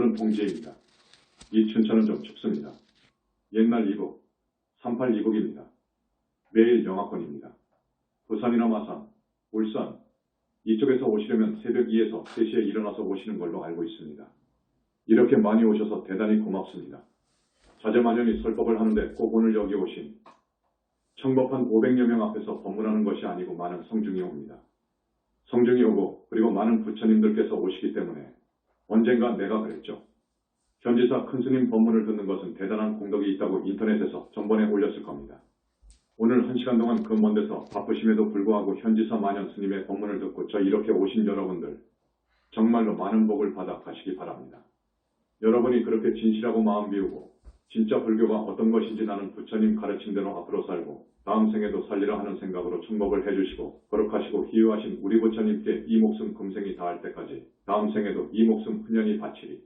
오늘은 동지입니다. 이 춘천은 좀 춥습니다. 옛날 이북, 38 이북입니다. 매일 영하권입니다. 부산이나 마산, 울산 이쪽에서 오시려면 새벽 2에서 3시에 일어나서 오시는 걸로 알고 있습니다. 이렇게 많이 오셔서 대단히 고맙습니다. 자제만연히 설법을 하는데 꼭 오늘 여기 오신 청법한 500여 명 앞에서 법문하는 것이 아니고 많은 성중이 옵니다. 성중이 오고 그리고 많은 부처님들께서 오시기 때문에 언젠가 내가 그랬죠. 현지사 큰스님 법문을 듣는 것은 대단한 공덕이 있다고 인터넷에서 전번에 올렸을 겁니다. 오늘 1시간 동안 그 먼 데서 바쁘심에도 불구하고 현지사 만연 스님의 법문을 듣고 저 이렇게 오신 여러분들 정말로 많은 복을 받아 가시기 바랍니다. 여러분이 그렇게 진실하고 마음 비우고 진짜 불교가 어떤 것인지 나는 부처님 가르침대로 앞으로 살고 다음 생에도 살리라 하는 생각으로 청법을 해주시고 거룩하시고 희유하신 우리 부처님께 이 목숨 금생이 다할 때까지 다음 생에도 이 목숨 훈련히 바치리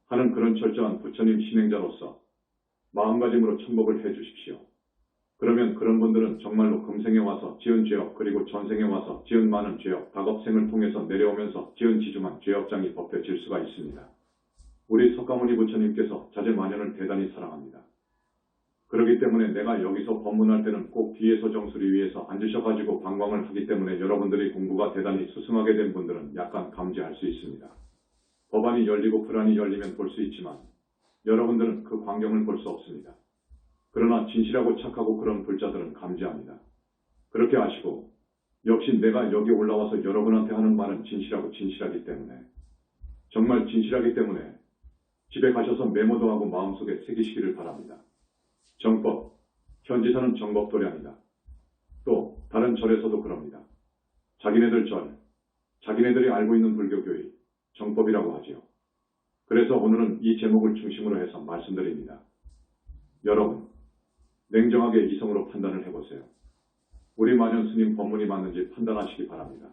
하는 그런 철저한 부처님 신행자로서 마음가짐으로 청법을 해주십시오. 그러면 그런 분들은 정말로 금생에 와서 지은 죄업 그리고 전생에 와서 지은 많은 죄업 다겁생을 통해서 내려오면서 지은 지중한 죄업장이 벗겨질 수가 있습니다. 우리 석가모니 부처님께서 자제만연을 대단히 사랑합니다. 그렇기 때문에 내가 여기서 법문할 때는 꼭 뒤에서 정수리 위에서 앉으셔가지고 방광을 하기 때문에 여러분들이 공부가 대단히 수승하게 된 분들은 약간 감지할 수 있습니다. 법안이 열리고 불안이 열리면 볼 수 있지만 여러분들은 그 광경을 볼 수 없습니다. 그러나 진실하고 착하고 그런 불자들은 감지합니다. 그렇게 아시고 역시 내가 여기 올라와서 여러분한테 하는 말은 진실하고 진실하기 때문에 정말 진실하기 때문에 집에 가셔서 메모도 하고 마음속에 새기시기를 바랍니다. 정법, 현지사는 정법도량이다. 또 다른 절에서도 그럽니다. 자기네들 절, 자기네들이 알고 있는 불교교의, 정법이라고 하지요. 그래서 오늘은 이 제목을 중심으로 해서 말씀드립니다. 여러분, 냉정하게 이성으로 판단을 해보세요. 우리 만연 스님 법문이 맞는지 판단하시기 바랍니다.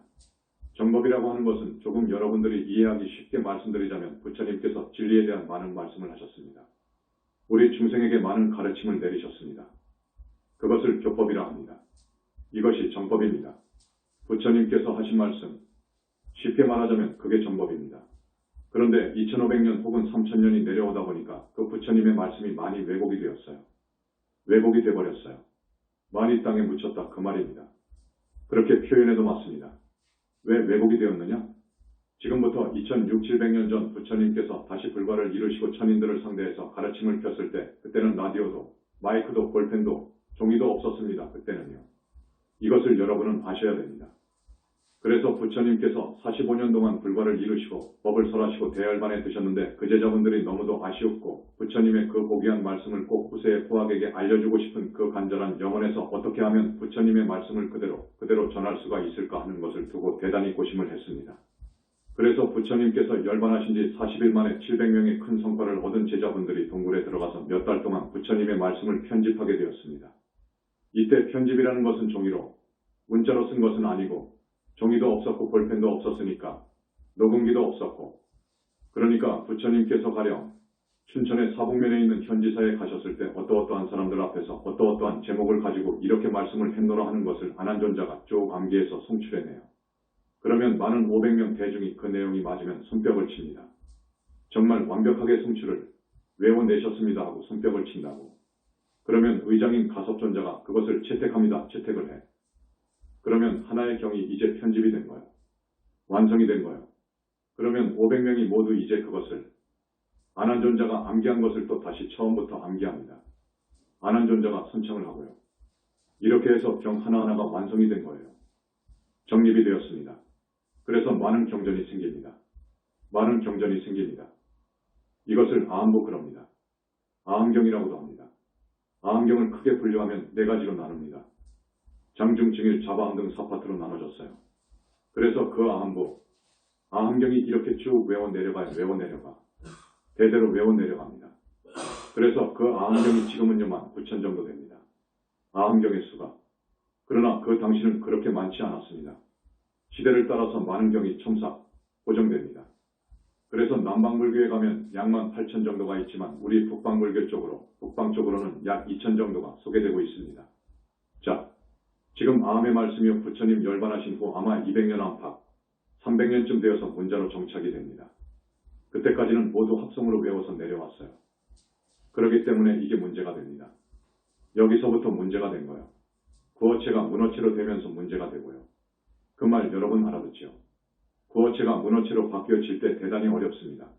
정법이라고 하는 것은 조금 여러분들이 이해하기 쉽게 말씀드리자면 부처님께서 진리에 대한 많은 말씀을 하셨습니다. 우리 중생에게 많은 가르침을 내리셨습니다. 그것을 교법이라 합니다. 이것이 정법입니다. 부처님께서 하신 말씀, 쉽게 말하자면 그게 정법입니다. 그런데 2500년 혹은 3000년이 내려오다 보니까 그 부처님의 말씀이 많이 왜곡이 되었어요. 왜곡이 돼버렸어요. 많이 땅에 묻혔다 그 말입니다. 그렇게 표현해도 맞습니다. 왜 왜곡이 되었느냐? 지금부터 2600~700년 전 부처님께서 다시 불과를 이루시고 천인들을 상대해서 가르침을 폈을 때 그때는 라디오도 마이크도 볼펜도 종이도 없었습니다. 그때는요. 이것을 여러분은 아셔야 됩니다. 그래서 부처님께서 45년 동안 불과를 이루시고 법을 설하시고 대열반에 드셨는데 그 제자분들이 너무도 아쉬웠고 부처님의 그 고귀한 말씀을 꼭 후세의 포악에게 알려주고 싶은 그 간절한 영혼에서 어떻게 하면 부처님의 말씀을 그대로 전할 수가 있을까 하는 것을 두고 대단히 고심을 했습니다. 그래서 부처님께서 열반하신 지 40일 만에 700명의 큰 성과를 얻은 제자분들이 동굴에 들어가서 몇 달 동안 부처님의 말씀을 편집하게 되었습니다. 이때 편집이라는 것은 종이로, 문자로 쓴 것은 아니고 종이도 없었고 볼펜도 없었으니까 녹음기도 없었고 그러니까 부처님께서 가령 춘천의 사북면에 있는 현지사에 가셨을 때 어떠어떠한 사람들 앞에서 어떠어떠한 제목을 가지고 이렇게 말씀을 했노라 하는 것을 안한존자가 쭉 암기해서 송출해내요. 그러면 많은 500명 대중이 그 내용이 맞으면 손뼉을 칩니다. 정말 완벽하게 송출을 외워내셨습니다 하고 손뼉을 친다고. 그러면 의장인 가섭존자가 그것을 채택합니다. 채택을 해. 그러면 하나의 경이 이제 편집이 된 거예요. 완성이 된 거예요. 그러면 500명이 모두 이제 그것을 안한존자가 암기한 것을 또 다시 처음부터 암기합니다. 안한존자가 선청을 하고요. 이렇게 해서 경 하나하나가 완성이 된 거예요. 정립이 되었습니다. 그래서 많은 경전이 생깁니다. 많은 경전이 생깁니다. 이것을 아함부 그럽니다. 아함경이라고도 합니다. 아함경을 크게 분류하면 4가지로 나눕니다. 장중, 증일, 자바함 등 4파트로 나눠졌어요. 그래서 그 아함부, 아함경이 이렇게 쭉 외워내려가요. 외워내려가. 대대로 외워내려갑니다. 그래서 그 아함경이 지금은 요만 9천 정도 됩니다. 아함경의 수가. 그러나 그 당시는 그렇게 많지 않았습니다. 시대를 따라서 많은 경이 첨삭, 보정됩니다. 그래서 남방불교에 가면 약 18,000 정도가 있지만 우리 북방불교 쪽으로, 북방 쪽으로는 약 2,000 정도가 소개되고 있습니다. 자, 지금 아함의 말씀이 부처님 열반하신 후 아마 200년 안팎, 300년쯤 되어서 문자로 정착이 됩니다. 그때까지는 모두 합성으로 외워서 내려왔어요. 그렇기 때문에 이게 문제가 됩니다. 여기서부터 문제가 된 거예요. 구어체가 문어체로 되면서 문제가 되고요. 그 말 여러분 알아듣죠? 구어체가 문어체로 바뀌어질 때 대단히 어렵습니다.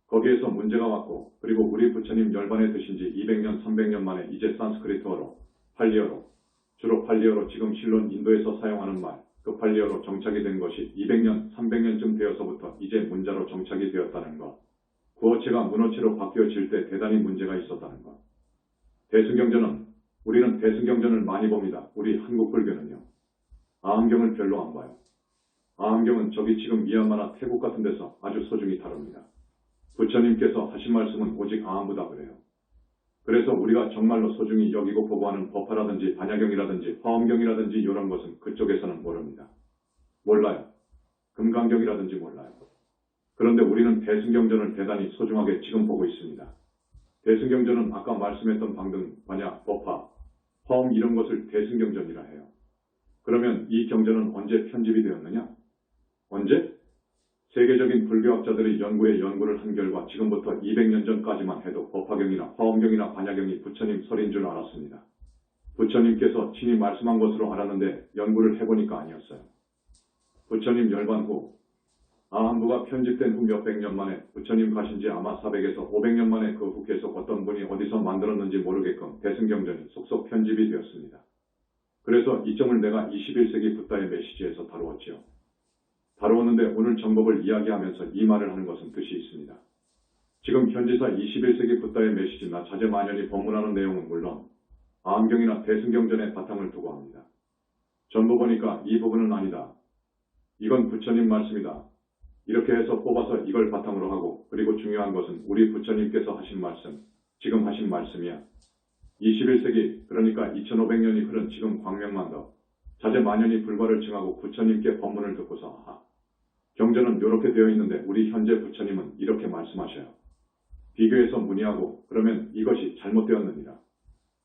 거기에서 문제가 왔고, 그리고 우리 부처님 열반에 드신 지 200년, 300년 만에 이제 산스크리트어로, 팔리어로, 주로 팔리어로 지금 실론 인도에서 사용하는 말, 그 팔리어로 정착이 된 것이 200년, 300년쯤 되어서부터 이제 문자로 정착이 되었다는 것. 구어체가 문어체로 바뀌어질 때 대단히 문제가 있었다는 것. 대승경전은, 우리는 대승경전을 많이 봅니다. 우리 한국 불교는요. 아함경을 별로 안 봐요. 아함경은 저기 지금 미얀마나 태국 같은 데서 아주 소중히 다룹니다. 부처님께서 하신 말씀은 오직 아함부다 그래요. 그래서 우리가 정말로 소중히 여기고 보고하는 법화라든지 반야경이라든지 화엄경이라든지 이런 것은 그쪽에서는 모릅니다. 몰라요. 금강경이라든지 몰라요. 그런데 우리는 대승경전을 대단히 소중하게 지금 보고 있습니다. 대승경전은 아까 말씀했던 방등, 반야, 법화, 화엄 이런 것을 대승경전이라 해요. 그러면 이 경전은 언제 편집이 되었느냐? 언제? 세계적인 불교학자들이 연구를 한 결과 지금부터 200년 전까지만 해도 법화경이나 화엄경이나 반야경이 부처님 설인 줄 알았습니다. 부처님께서 친히 말씀한 것으로 알았는데 연구를 해보니까 아니었어요. 부처님 열반 후 아함부가 편집된 후 몇백 년 만에 부처님 가신 지 아마 400에서 500년 만에 그 후 계속 어떤 분이 어디서 만들었는지 모르게끔 대승경전이 속속 편집이 되었습니다. 그래서 이 점을 내가 21세기 붓다의 메시지에서 다루었지요. 다루었는데 오늘 정법을 이야기하면서 이 말을 하는 것은 뜻이 있습니다. 지금 현지사 21세기 붓다의 메시지나 자제만연히 법문하는 내용은 물론 아함경이나 대승경전의 바탕을 두고 합니다. 전부 보니까 이 부분은 아니다. 이건 부처님 말씀이다. 이렇게 해서 뽑아서 이걸 바탕으로 하고, 그리고 중요한 것은 우리 부처님께서 하신 말씀, 지금 하신 말씀이야. 21세기, 그러니까 2500년이 흐른 지금 광명만덕, 자제만연히 불과를 증하고 부처님께 법문을 듣고서 경전은 이렇게 되어 있는데 우리 현재 부처님은 이렇게 말씀하셔요. 비교해서 문의하고 그러면 이것이 잘못되었느니라.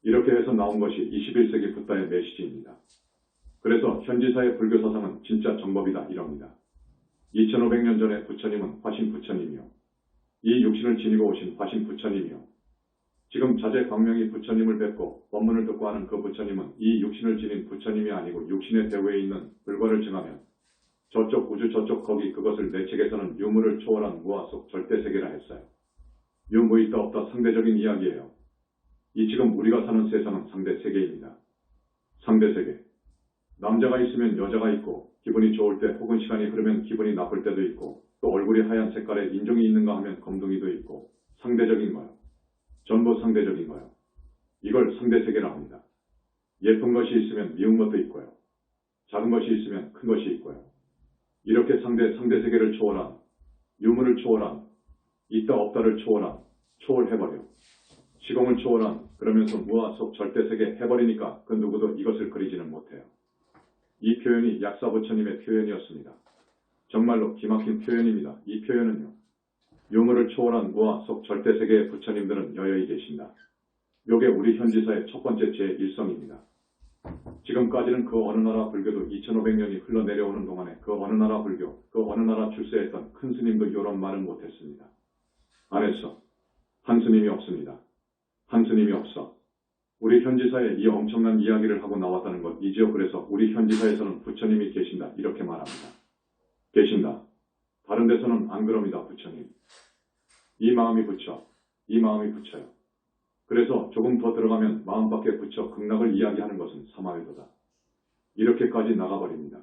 이렇게 해서 나온 것이 21세기 붓다의 메시지입니다. 그래서 현지사의 불교 사상은 진짜 정법이다 이럽니다. 2500년 전에 부처님은 화신 부처님이요. 이 육신을 지니고 오신 화신 부처님이요. 지금 자제 광명이 부처님을 뵙고 법문을 듣고 하는 그 부처님은 이 육신을 지닌 부처님이 아니고 육신의 배후에 있는 불과를 증하면 저쪽 우주 저쪽 거기 그것을 내 책에서는 유무를 초월한 무아 속 절대세계라 했어요. 유무 있다 없다 상대적인 이야기예요. 이 지금 우리가 사는 세상은 상대세계입니다. 상대세계. 남자가 있으면 여자가 있고 기분이 좋을 때 혹은 시간이 흐르면 기분이 나쁠 때도 있고 또 얼굴이 하얀 색깔에 인종이 있는가 하면 검둥이도 있고 상대적인 거요. 전부 상대적인 거요. 이걸 상대세계라 합니다. 예쁜 것이 있으면 미운 것도 있고요. 작은 것이 있으면 큰 것이 있고요. 이렇게 상대세계를 초월한, 유무를 초월한, 있다 없다를 초월한, 초월해버려. 시공을 초월한, 그러면서 무아 속 절대세계 해버리니까 그 누구도 이것을 그리지는 못해요. 이 표현이 약사부처님의 표현이었습니다. 정말로 기막힌 표현입니다. 이 표현은요. 유무를 초월한 무아 속 절대세계의 부처님들은 여여히 계신다. 요게 우리 현지사의 첫 번째 제1성입니다. 지금까지는 그 어느 나라 불교도 2500년이 흘러내려오는 동안에 그 어느 나라 불교, 그 어느 나라 출세했던 큰 스님도 이런 말은 못했습니다. 안 했어. 한 스님이 없습니다. 한 스님이 없어. 우리 현지사에 이 엄청난 이야기를 하고 나왔다는 것이지요. 그래서 우리 현지사에서는 부처님이 계신다 이렇게 말합니다. 계신다. 다른 데서는 안 그럽니다. 부처님. 이 마음이 부처. 이 마음이 부처요. 그래서 조금 더 들어가면 마음 밖에 부처 극락을 이야기하는 것은 사마외도다. 이렇게까지 나가버립니다.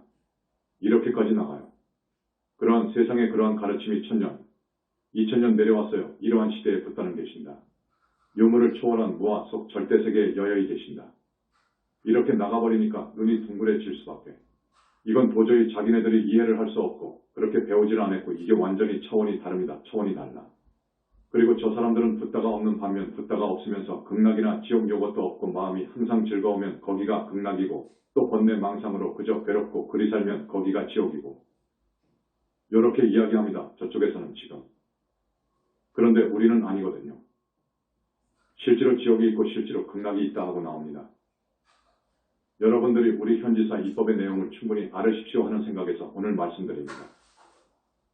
이렇게까지 나가요. 그러한 세상의 그러한 가르침이 1000년, 2000년 내려왔어요. 이러한 시대에 붓다는 계신다. 유무를 초월한 무아 속 절대세계에 여여히 계신다. 이렇게 나가버리니까 눈이 둥그레질 수밖에. 이건 도저히 자기네들이 이해를 할 수 없고 그렇게 배우질 않았고 이게 완전히 차원이 다릅니다. 차원이 달라. 그리고 저 사람들은 붓다가 없는 반면 붓다가 없으면서 극락이나 지옥 요것도 없고 마음이 항상 즐거우면 거기가 극락이고 또 번뇌 망상으로 그저 괴롭고 그리 살면 거기가 지옥이고 이렇게 이야기합니다. 저쪽에서는 지금. 그런데 우리는 아니거든요. 실제로 지옥이 있고 실제로 극락이 있다 하고 나옵니다. 여러분들이 우리 현지사 이법의 내용을 충분히 알으십시오 하는 생각에서 오늘 말씀드립니다.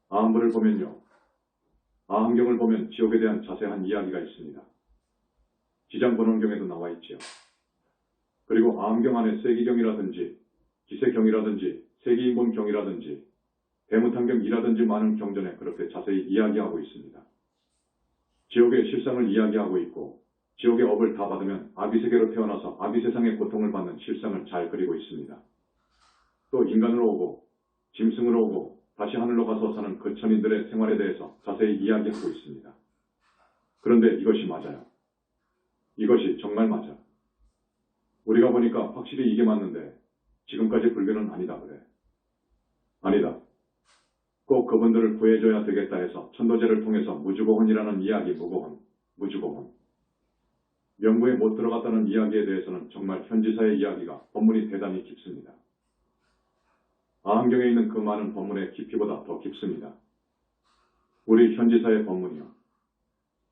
아함부를 보면요. 아함경을 보면 지옥에 대한 자세한 이야기가 있습니다. 지장본원경에도 나와 있지요. 그리고 아함경 안에 세기경이라든지 기세경이라든지 세기인본경이라든지 대무탄경이라든지 많은 경전에 그렇게 자세히 이야기하고 있습니다. 지옥의 실상을 이야기하고 있고 지옥의 업을 다 받으면 아비세계로 태어나서 아비세상의 고통을 받는 실상을 잘 그리고 있습니다. 또 인간으로 오고 짐승으로 오고 다시 하늘로 가서 사는 그 천인들의 생활에 대해서 자세히 이야기하고 있습니다. 그런데 이것이 맞아요. 이것이 정말 맞아. 우리가 보니까 확실히 이게 맞는데 지금까지 불교는 아니다 그래. 아니다. 꼭 그분들을 구해줘야 되겠다 해서 천도제를 통해서 무주고혼이라는 이야기 무주고혼. 명구에 못 들어갔다는 이야기에 대해서는 정말 현지사의 이야기가 법문이 대단히 깊습니다. 아함경에 있는 그 많은 법문의 깊이보다 더 깊습니다. 우리 현지사의 법문이요.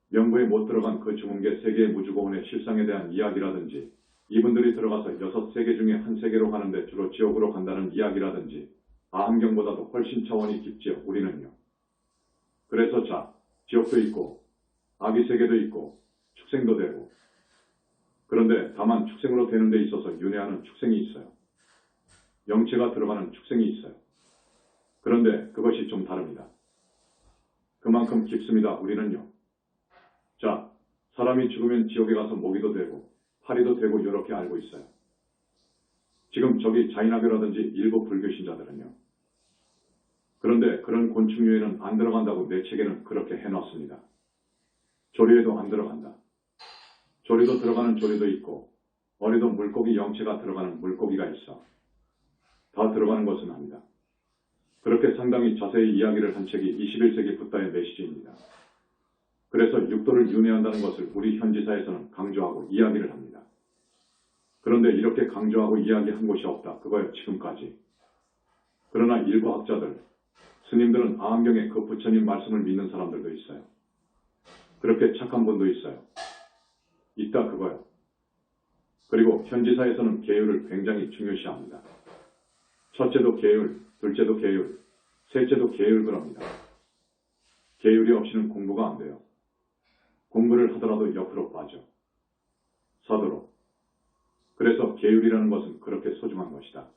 명구에 못 들어간 그 주문계 세계의 무주고혼의 실상에 대한 이야기라든지 이분들이 들어가서 6세계 중에 한 세계로 가는데 주로 지옥으로 간다는 이야기라든지 아함경보다도 훨씬 차원이 깊지요. 우리는요. 그래서 지옥도 있고 아비세계도 있고 축생도 되고 그런데 다만 축생으로 되는 데 있어서 윤회하는 축생이 있어요. 영체가 들어가는 축생이 있어요. 그런데 그것이 좀 다릅니다. 그만큼 깊습니다. 우리는요. 사람이 죽으면 지옥에 가서 모기도 되고 파리도 되고 이렇게 알고 있어요. 지금 저기 자인학교라든지 일부 불교 신자들은요. 그런데 그런 곤충류에는 안 들어간다고 내 책에는 그렇게 해놨습니다. 조리에도 안 들어간다. 조리도 들어가는 조리도 있고 어리도 물고기 영체가 들어가는 물고기가 있어. 다 들어가는 것은 아니다. 그렇게 상당히 자세히 이야기를 한 책이 21세기 붓다의 메시지입니다. 그래서 육도를 윤회한다는 것을 우리 현지사에서는 강조하고 이야기를 합니다. 그런데 이렇게 강조하고 이야기한 곳이 없다. 그거요 지금까지. 그러나 일부 학자들, 스님들은 아함경에 그 부처님 말씀을 믿는 사람들도 있어요. 그렇게 착한 분도 있어요. 있다 그거요. 그리고 현지사에서는 계율을 굉장히 중요시합니다. 첫째도 계율, 둘째도 계율, 셋째도 계율 그럽니다. 계율이 없이는 공부가 안 돼요. 공부를 하더라도 옆으로 빠져. 서도록. 그래서 계율이라는 것은 그렇게 소중한 것이다.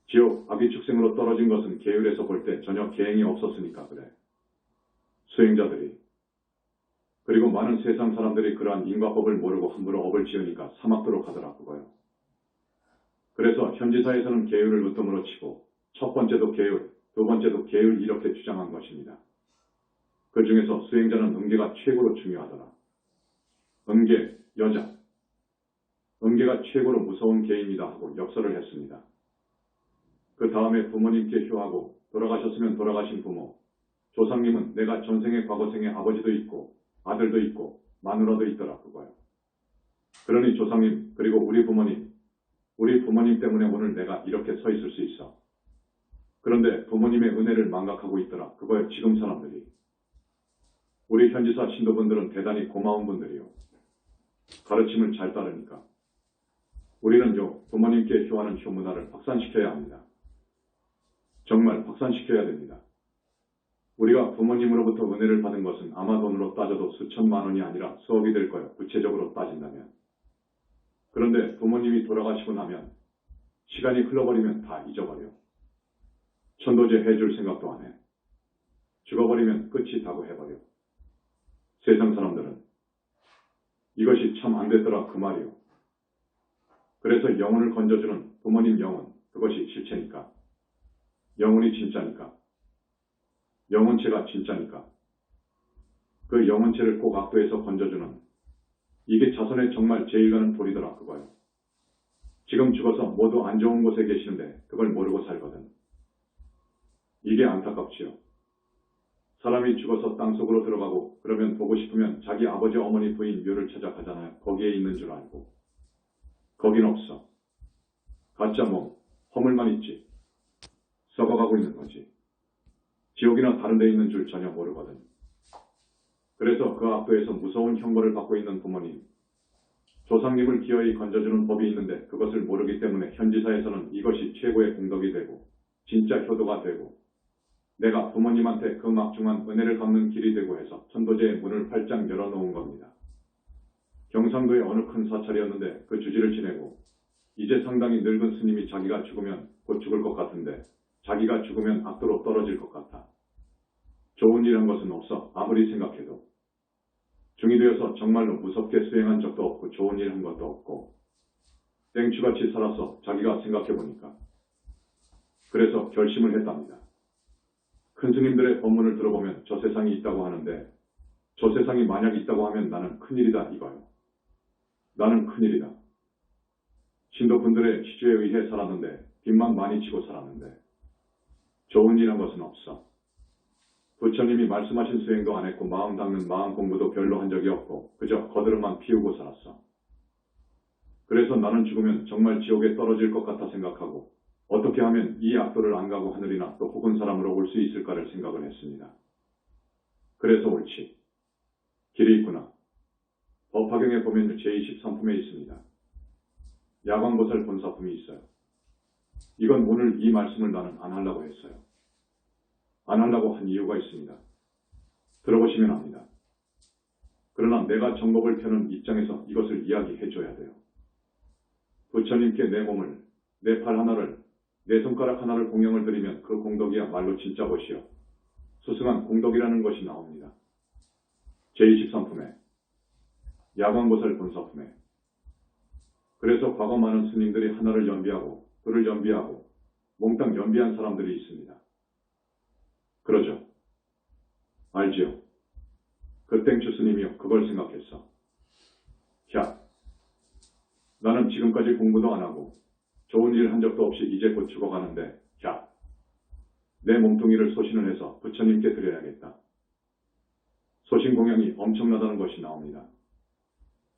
지옥, 아비축생으로 떨어진 것은 계율에서 볼 때 전혀 계행이 없었으니까 그래. 수행자들이. 그리고 많은 세상 사람들이 그러한 인과법을 모르고 함부로 업을 지으니까 사막도로 가더라 그거요. 그래서 현지사에서는 계율을 으뜸으로 치고 첫 번째도 계율, 두 번째도 계율 이렇게 주장한 것입니다. 그 중에서 수행자는 음계가 최고로 중요하더라. 음계, 여자. 음계가 최고로 무서운 계입니다 하고 역설을 했습니다. 그 다음에 부모님께 효하고 돌아가셨으면 돌아가신 부모. 조상님은 내가 전생에 과거생에 아버지도 있고 아들도 있고 마누라도 있더라 그거요. 그러니 조상님 그리고 우리 부모님 때문에 오늘 내가 이렇게 서 있을 수 있어. 그런데 부모님의 은혜를 망각하고 있더라 그거요 지금 사람들이. 우리 현지사 신도분들은 대단히 고마운 분들이요. 가르침을 잘 따르니까. 우리는요 부모님께 효하는 효문화를 확산시켜야 합니다. 정말 확산시켜야 됩니다. 우리가 부모님으로부터 은혜를 받은 것은 아마 돈으로 따져도 수천만 원이 아니라 수억이 될 거예요. 구체적으로 따진다면. 그런데 부모님이 돌아가시고 나면 시간이 흘러버리면 다 잊어버려. 천도제 해줄 생각도 안 해. 죽어버리면 끝이 다고 해버려. 세상 사람들은 이것이 참 안 됐더라 그 말이요. 그래서 영혼을 건져주는 부모님 영혼 그것이 실체니까. 영혼이 진짜니까. 영혼체가 진짜니까. 그 영혼체를 꼭 악도에서 건져주는 이게 자선의 정말 제일 가는 도리더라 그거요. 지금 죽어서 모두 안 좋은 곳에 계시는데 그걸 모르고 살거든. 이게 안타깝지요. 사람이 죽어서 땅속으로 들어가고 그러면 보고 싶으면 자기 아버지 어머니 부인 묘를 찾아가잖아요. 거기에 있는 줄 알고. 거긴 없어. 가짜 몸, 허물만 있지. 썩어가고 있는 거지. 지옥이나 다른 데 있는 줄 전혀 모르거든. 그래서 그 악도에서 무서운 형벌을 받고 있는 부모님, 조상님을 기어이 건져주는 법이 있는데 그것을 모르기 때문에 현지사에서는 이것이 최고의 공덕이 되고 진짜 효도가 되고 내가 부모님한테 그 막중한 은혜를 갚는 길이 되고 해서 천도제의 문을 활짝 열어놓은 겁니다. 경상도의 어느 큰 사찰이었는데 그 주지를 지내고 이제 상당히 늙은 스님이 자기가 죽으면 곧 죽을 것 같은데 자기가 죽으면 악도로 떨어질 것 같아. 좋은 일한 것은 없어 아무리 생각해도. 중이 되어서 정말로 무섭게 수행한 적도 없고 좋은 일 한 것도 없고 땡추같이 살아서 자기가 생각해보니까. 그래서 결심을 했답니다. 큰 스님들의 법문을 들어보면 저 세상이 있다고 하는데 저 세상이 만약 있다고 하면 나는 큰일이다 이거요. 나는 큰일이다. 신도분들의 시주에 의해 살았는데 빚만 많이 지고 살았는데 좋은 일한 것은 없어. 부처님이 말씀하신 수행도 안 했고 마음 닦는 마음 공부도 별로 한 적이 없고 그저 거드름만 피우고 살았어. 그래서 나는 죽으면 정말 지옥에 떨어질 것 같아 생각하고 어떻게 하면 이 악도를 안 가고 하늘이나 또 혹은 사람으로 올 수 있을까를 생각을 했습니다. 그래서 옳지. 길이 있구나. 법화경에 보면 제23품에 있습니다. 야광보살 본사품이 있어요. 이건 오늘 이 말씀을 나는 안 하려고 했어요. 안 하려고 한 이유가 있습니다. 들어보시면 압니다. 그러나 내가 정법을 펴는 입장에서 이것을 이야기해 줘야 돼요. 부처님께 내 몸을, 내 팔 하나를, 내 손가락 하나를 공양을 드리면 그 공덕이야말로 진짜 것이요. 수승한 공덕이라는 것이 나옵니다. 제23품에, 야광보살 본사품에. 그래서 과거 많은 스님들이 하나를 연비하고 둘을 연비하고 몽땅 연비한 사람들이 있습니다. 그러죠. 알지요. 그 땡추 스님이요. 그걸 생각했어. 야, 나는 지금까지 공부도 안 하고 좋은 일 한 적도 없이 이제 곧 죽어가는데 야, 내 몸뚱이를 소신을 해서 부처님께 드려야겠다. 소신 공양이 엄청나다는 것이 나옵니다.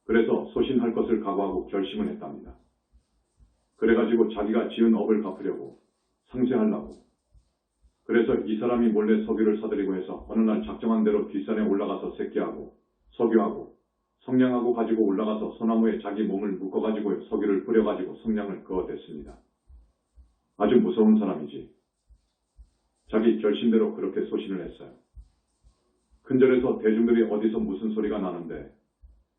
그래서 소신할 것을 각오하고 결심을 했답니다. 그래가지고 자기가 지은 업을 갚으려고 상쇄하려고. 그래서 이 사람이 몰래 석유를 사들이고 해서 어느 날 작정한 대로 뒷산에 올라가서 새끼하고 석유하고 성냥하고 가지고 올라가서 소나무에 자기 몸을 묶어가지고 석유를 뿌려가지고 성냥을 그어댔습니다. 아주 무서운 사람이지. 자기 결심대로 그렇게 소신을 했어요. 큰절에서 대중들이 어디서 무슨 소리가 나는데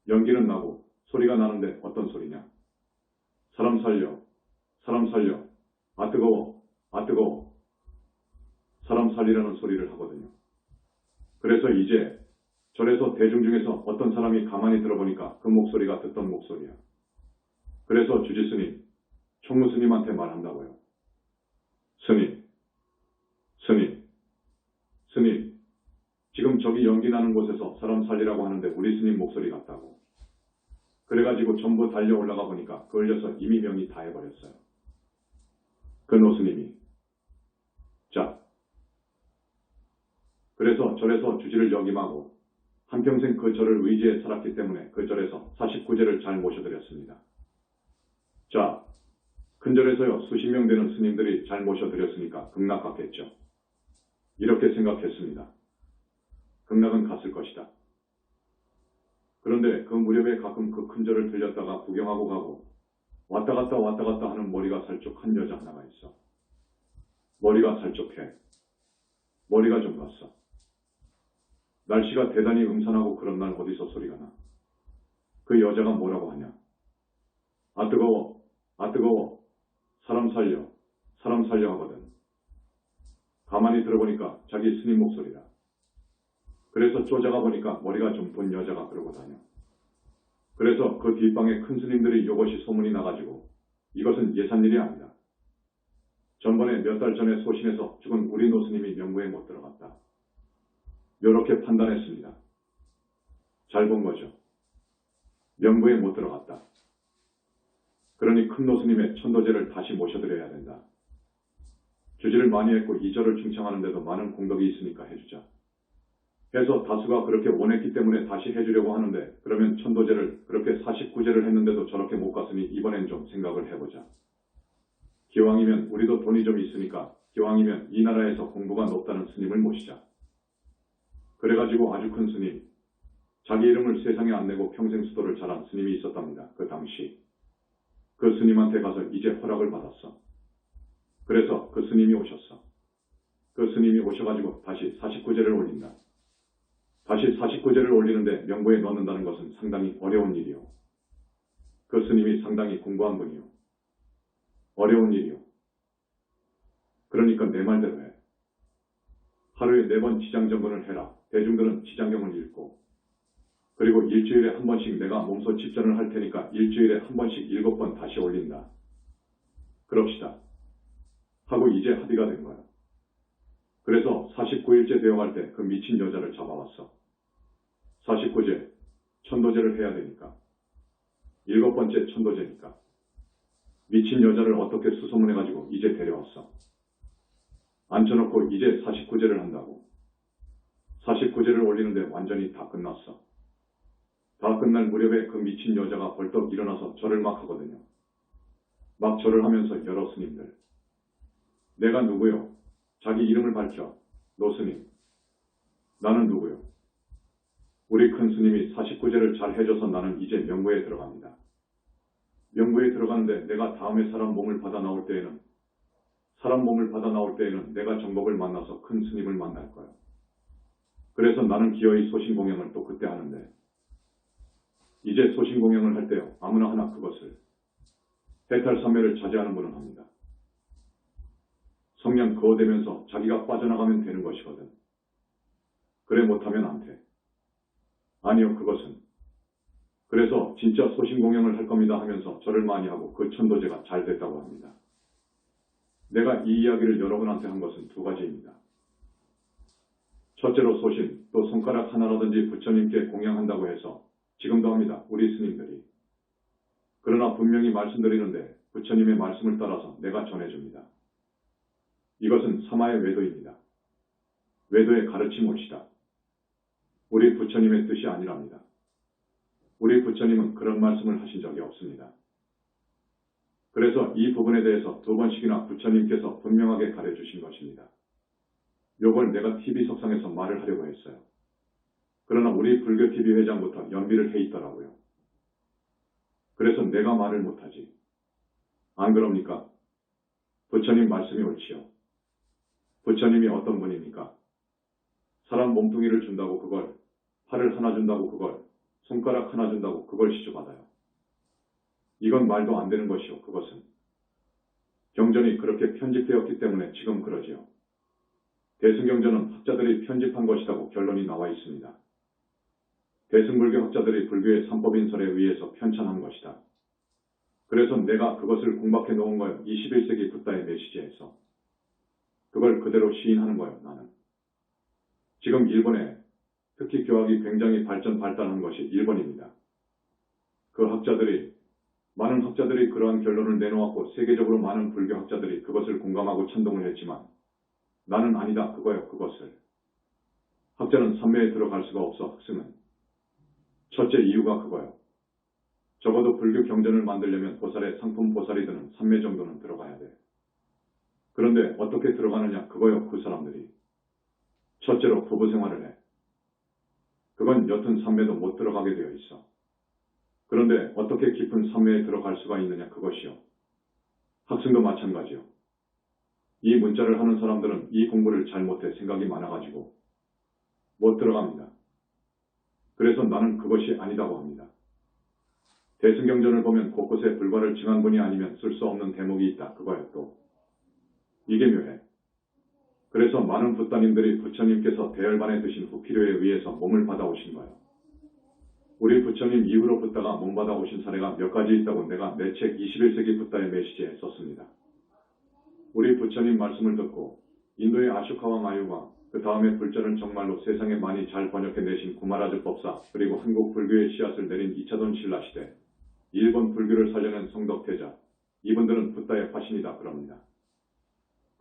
연기는 나고 소리가 나는데 어떤 소리냐. 사람 살려, 사람 살려, 아 뜨거워, 아 뜨거워. 사람 살리라는 소리를 하거든요. 그래서 이제 절에서 대중 중에서 어떤 사람이 가만히 들어보니까 그 목소리가 듣던 목소리야. 그래서 주지스님, 총무스님한테 말한다고요. 스님, 스님, 스님, 지금 저기 연기 나는 곳에서 사람 살리라고 하는데 우리 스님 목소리 같다고. 그래가지고 전부 달려 올라가 보니까 걸려서 이미 명이 다 해버렸어요. 그 노스님이. 자, 그래서 절에서 주지를 역임하고 한평생 그 절을 의지해 살았기 때문에 그 절에서 49제를 잘 모셔드렸습니다. 자, 큰 절에서요 수십 명 되는 스님들이 잘 모셔드렸으니까 극락 갔겠죠. 이렇게 생각했습니다. 극락은 갔을 것이다. 그런데 그 무렵에 가끔 그 큰 절을 들렸다가 구경하고 가고 왔다 갔다 하는 머리가 살쭉한 여자 하나가 있어. 머리가 살쭉해. 머리가 좀 갔어. 날씨가 대단히 음산하고 그런 날 어디서 소리가 나. 그 여자가 뭐라고 하냐. 아 뜨거워, 아 뜨거워, 사람 살려, 사람 살려 하거든. 가만히 들어보니까 자기 스님 목소리다. 그래서 쫓아가 보니까 머리가 좀 돈 여자가 그러고 다녀. 그래서 그 뒷방에 큰 스님들이 요것이 소문이 나가지고 이것은 예산일이 아니다. 전번에 몇 달 전에 소신해서 죽은 우리 노스님이 명부에 못 들어갔다. 요렇게 판단했습니다. 잘 본 거죠. 명부에 못 들어갔다. 그러니 큰 노스님의 천도제를 다시 모셔드려야 된다. 주지를 많이 했고 이 절을 충청하는데도 많은 공덕이 있으니까 해주자. 해서 다수가 그렇게 원했기 때문에 다시 해주려고 하는데 그러면 천도제를 그렇게 49제를 했는데도 저렇게 못 갔으니 이번엔 좀 생각을 해보자. 기왕이면 우리도 돈이 좀 있으니까 기왕이면 이 나라에서 공부가 높다는 스님을 모시자. 그래가지고 아주 큰 스님, 자기 이름을 세상에 안 내고 평생 수도를 잘한 스님이 있었답니다. 그 당시. 그 스님한테 가서 이제 허락을 받았어. 그래서 그 스님이 오셨어. 그 그 스님이 오셔가지고 다시 49제를 올린다. 다시 49제를 올리는데 명부에 넣는다는 것은 상당히 어려운 일이요. 그 스님이 상당히 공부한 분이요. 어려운 일이요. 그러니까 내 말대로 해. 하루에 4번 지장점검을 해라. 대중들은 지장경을 읽고, 그리고 일주일에 한 번씩 내가 몸소 집전을 할 테니까 일주일에 한 번씩 7번 다시 올린다. 그럽시다. 하고 이제 합의가 된 거야. 그래서 49일째 되어갈 때 그 미친 여자를 잡아왔어. 49제, 천도제를 해야 되니까. 7번째 천도제니까. 미친 여자를 어떻게 수소문해가지고 이제 데려왔어. 앉혀놓고 이제 49제를 한다고. 49제를 올리는데 완전히 다 끝났어. 다 끝날 무렵에 그 미친 여자가 벌떡 일어나서 절을 막 하거든요. 막 절을 하면서 여러 스님들. 내가 누구요? 자기 이름을 밝혀. 노스님. 나는 누구요? 우리 큰 스님이 49제를 잘 해줘서 나는 이제 명부에 들어갑니다. 명부에 들어가는데 내가 다음에 사람 몸을 받아 나올 때에는 내가 정법을 만나서 큰 스님을 만날 거예요. 그래서 나는 기어이 소신공양을 또 그때 하는데, 이제 소신공양을 할 때요. 아무나 하나 그것을 해탈삼매를 자제하는 분은 합니다. 성냥 거어대면서 자기가 빠져나가면 되는 것이거든. 그래 못하면 안 돼. 아니요, 그것은. 그래서 진짜 소신공양을 할 겁니다 하면서 절을 많이 하고 그 천도제가 잘 됐다고 합니다. 내가 이 이야기를 여러분한테 한 것은 2가지입니다. 첫째로 소신, 또 손가락 하나라든지 부처님께 공양한다고 해서 지금도 합니다. 우리 스님들이. 그러나 분명히 말씀드리는데 부처님의 말씀을 따라서 내가 전해줍니다. 이것은 사마의 외도입니다. 외도의 가르침 옳시다. 우리 부처님의 뜻이 아니랍니다. 우리 부처님은 그런 말씀을 하신 적이 없습니다. 그래서 이 부분에 대해서 2번씩이나 부처님께서 분명하게 가르쳐주신 것입니다. 요걸 내가 TV석상에서 말을 하려고 했어요. 그러나 우리 불교TV 회장부터 연비를 해 있더라고요. 그래서 내가 말을 못하지. 안 그럽니까? 부처님 말씀이 옳지요. 부처님이 어떤 분입니까? 사람 몸뚱이를 준다고 그걸, 팔을 하나 준다고 그걸, 손가락 하나 준다고 그걸 시주받아요. 이건 말도 안 되는 것이요. 그것은. 경전이 그렇게 편집되었기 때문에 지금 그러지요. 대승경전은 학자들이 편집한 것이라고 결론이 나와 있습니다. 대승불교 학자들이 불교의 3법인설에 의해서 편찬한 것이다. 그래서 내가 그것을 공박해 놓은 거예요. 21세기 붓다의 메시지에서. 그걸 그대로 시인하는 거예요. 나는. 지금 일본에 특히 교학이 굉장히 발달한 것이 일본입니다. 그 학자들이, 많은 학자들이 그러한 결론을 내놓았고 세계적으로 많은 불교 학자들이 그것을 공감하고 찬동을 했지만 나는 아니다 그거요. 그것을. 학자는 삼매에 들어갈 수가 없어. 학생은. 첫째 이유가 그거요. 적어도 불교 경전을 만들려면 보살의 상품 보살이 드는 삼매 정도는 들어가야 돼. 그런데 어떻게 들어가느냐 그거요. 그 사람들이. 첫째로 부부 생활을 해. 그건 옅은 삼매도 못 들어가게 되어 있어. 그런데 어떻게 깊은 삼매에 들어갈 수가 있느냐 그것이요. 학생도 마찬가지요. 이 문자를 하는 사람들은 이 공부를 잘못해 생각이 많아가지고 못 들어갑니다. 그래서 나는 그것이 아니다고 합니다. 대승경전을 보면 곳곳에 불과를 증한 분이 아니면 쓸 수 없는 대목이 있다. 그거예요 또. 이게 묘해. 그래서 많은 붓다님들이 부처님께서 대열반에 드신 후 필요에 의해서 몸을 받아오신 거예요. 우리 부처님 이후로 붓다가 몸 받아오신 사례가 몇 가지 있다고 내가 내 책 21세기 붓다의 메시지에 썼습니다. 우리 부처님 말씀을 듣고 인도의 아쇼카와 마유가 그 다음에 불자는 정말로 세상에 많이 잘 번역해내신 구마라즈 법사 그리고 한국 불교의 씨앗을 내린 이차돈 신라 시대 일본 불교를 살려낸 성덕태자 이분들은 붓다의 화신이다 그럽니다.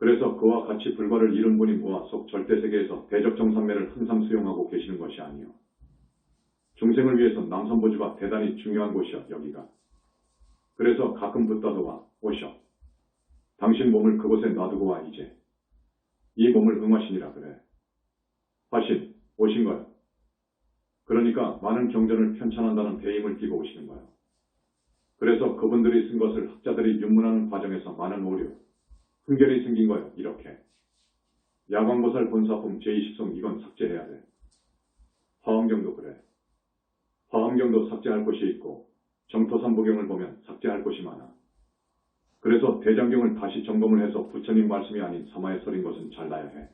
그래서 그와 같이 불과를 이룬 분이 모아 속 절대세계에서 대적정삼매를 항상 수용하고 계시는 것이 아니요. 중생을 위해서 남선보주가 대단히 중요한 곳이여 여기가. 그래서 가끔 붓다도 와 오셔. 당신 몸을 그곳에 놔두고 와 이제. 이 몸을 응화신이라 그래. 화신 오신 거요. 그러니까 많은 경전을 편찬한다는 대임을 띠고 오시는 거예요. 그래서 그분들이 쓴 것을 학자들이 윤문하는 과정에서 많은 오류, 흠결이 생긴 거예요. 이렇게. 야광보살 본사품 제20송 이건 삭제해야 돼. 화엄경도 그래. 화엄경도 삭제할 곳이 있고 정토삼부경을 보면 삭제할 곳이 많아. 그래서 대장경을 다시 점검을 해서 부처님 말씀이 아닌 사마에 설인 것은 잘라야 해.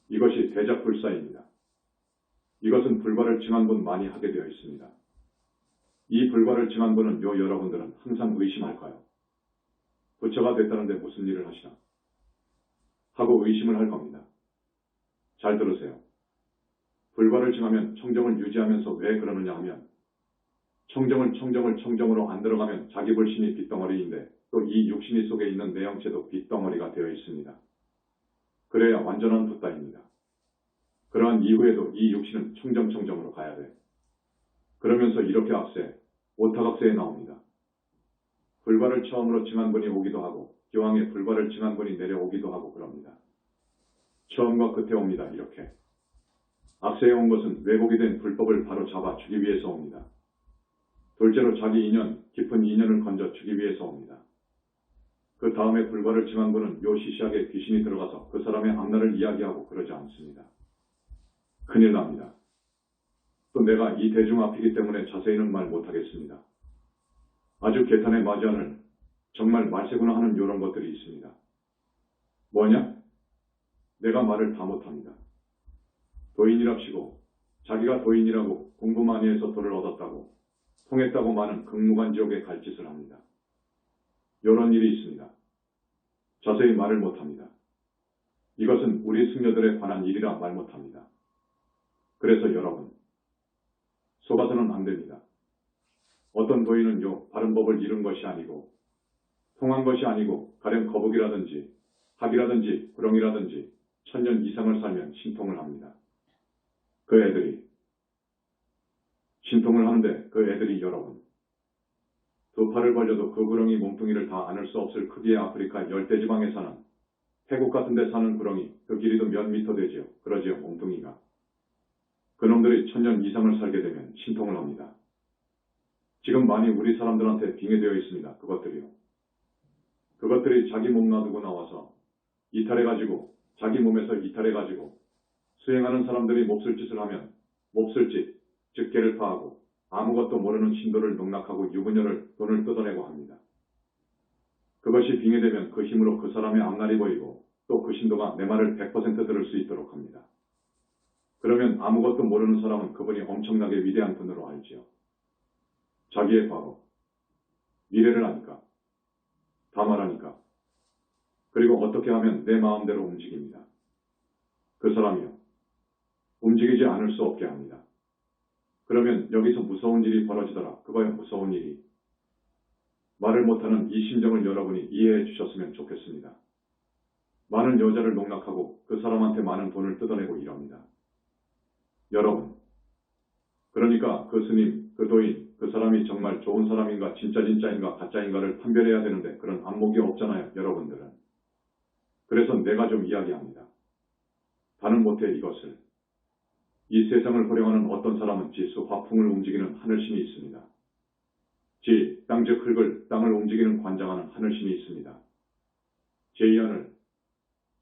이것이 대작불사입니다. 이것은 불과를 증한 분 많이 하게 되어 있습니다. 이 불과를 증한 분은 여러분들은 항상 의심할까요? 부처가 됐다는데 무슨 일을 하시나? 하고 의심을 할 겁니다. 잘 들으세요. 불과를 증하면 청정을 유지하면서 왜 그러느냐 하면 청정으로 안 들어가면 자기 불신이 빗덩어리인데 또 이 육신이 속에 있는 내영체도 빗덩어리가 되어 있습니다. 그래야 완전한 붓다입니다. 그러한 이후에도 이 육신은 청정으로 가야 돼. 그러면서 이렇게 악세, 오타각세에 나옵니다. 불과를 처음으로 증한 분이 오기도 하고 기왕에 불과를 증한 분이 내려오기도 하고 그럽니다. 처음과 끝에 옵니다. 이렇게. 악세에 온 것은 왜곡이 된 불법을 바로 잡아 주기 위해서 옵니다. 둘째로 자기 인연, 깊은 인연을 건져 주기 위해서 옵니다. 그 다음에 불과를 증한 분은 시시하게 귀신이 들어가서 그 사람의 앞날을 이야기하고 그러지 않습니다. 큰일 납니다. 또 내가 이 대중 앞이기 때문에 자세히는 말 못하겠습니다. 아주 개탄에 맞이 않을 정말 말세구나 하는 이런 것들이 있습니다. 뭐냐? 내가 말을 다 못합니다. 도인이랍시고 자기가 도인이라고 공부 많이 해서 돈을 얻었다고 통했다고 많은 극무관지옥에 갈 짓을 합니다. 이런 일이 있습니다. 자세히 말을 못합니다. 이것은 우리 승려들에 관한 일이라 말 못합니다. 그래서 여러분, 속아서는 안 됩니다. 어떤 도인은요, 바른 법을 잃은 것이 아니고 통한 것이 아니고 가령 거북이라든지 학이라든지 구렁이라든지 1000년 이상을 살면 신통을 합니다. 그 애들이 신통을 하는데 그 애들이 여러분 두 팔을 벌려도 그 구렁이 몸뚱이를 다 안을 수 없을 크기의 아프리카 열대지방에 사는 태국 같은 데 사는 구렁이 그 길이도 몇 미터 되지요. 그러지요 몸뚱이가. 그놈들이 1000년 이상을 살게 되면 신통을 합니다. 지금 많이 우리 사람들한테 빙의되어 있습니다. 그것들이요. 그것들이 자기 몸 놔두고 나와서 이탈해가지고 자기 몸에서 이탈해가지고 수행하는 사람들이 몹쓸 짓을 하면 몹쓸 짓, 즉 개를 파하고 아무것도 모르는 신도를 농락하고 유부녀를 돈을 뜯어내고 합니다. 그것이 빙의되면 그 힘으로 그 사람의 앞날이 보이고 또 그 신도가 내 말을 100% 들을 수 있도록 합니다. 그러면 아무것도 모르는 사람은 그분이 엄청나게 위대한 분으로 알지요. 자기의 과거, 미래를 아니까, 다 말하니까, 그리고 어떻게 하면 내 마음대로 움직입니다. 그 사람이요. 움직이지 않을 수 없게 합니다. 그러면 여기서 무서운 일이 벌어지더라. 그거야 무서운 일이. 말을 못하는 이 심정을 여러분이 이해해 주셨으면 좋겠습니다. 많은 여자를 농락하고 그 사람한테 많은 돈을 뜯어내고 이럽니다. 여러분, 그러니까 그 스님, 그 도인, 그 사람이 정말 좋은 사람인가 진짜인가 가짜인가를 판별해야 되는데 그런 안목이 없잖아요. 여러분들은. 그래서 내가 좀 이야기합니다. 다는 못해 이것을. 이 세상을 호령하는 어떤 사람은 지수 화풍을 움직이는 하늘신이 있습니다. 지, 땅 즉 흙을 땅을 움직이는 관장하는 하늘신이 있습니다. 제2하늘,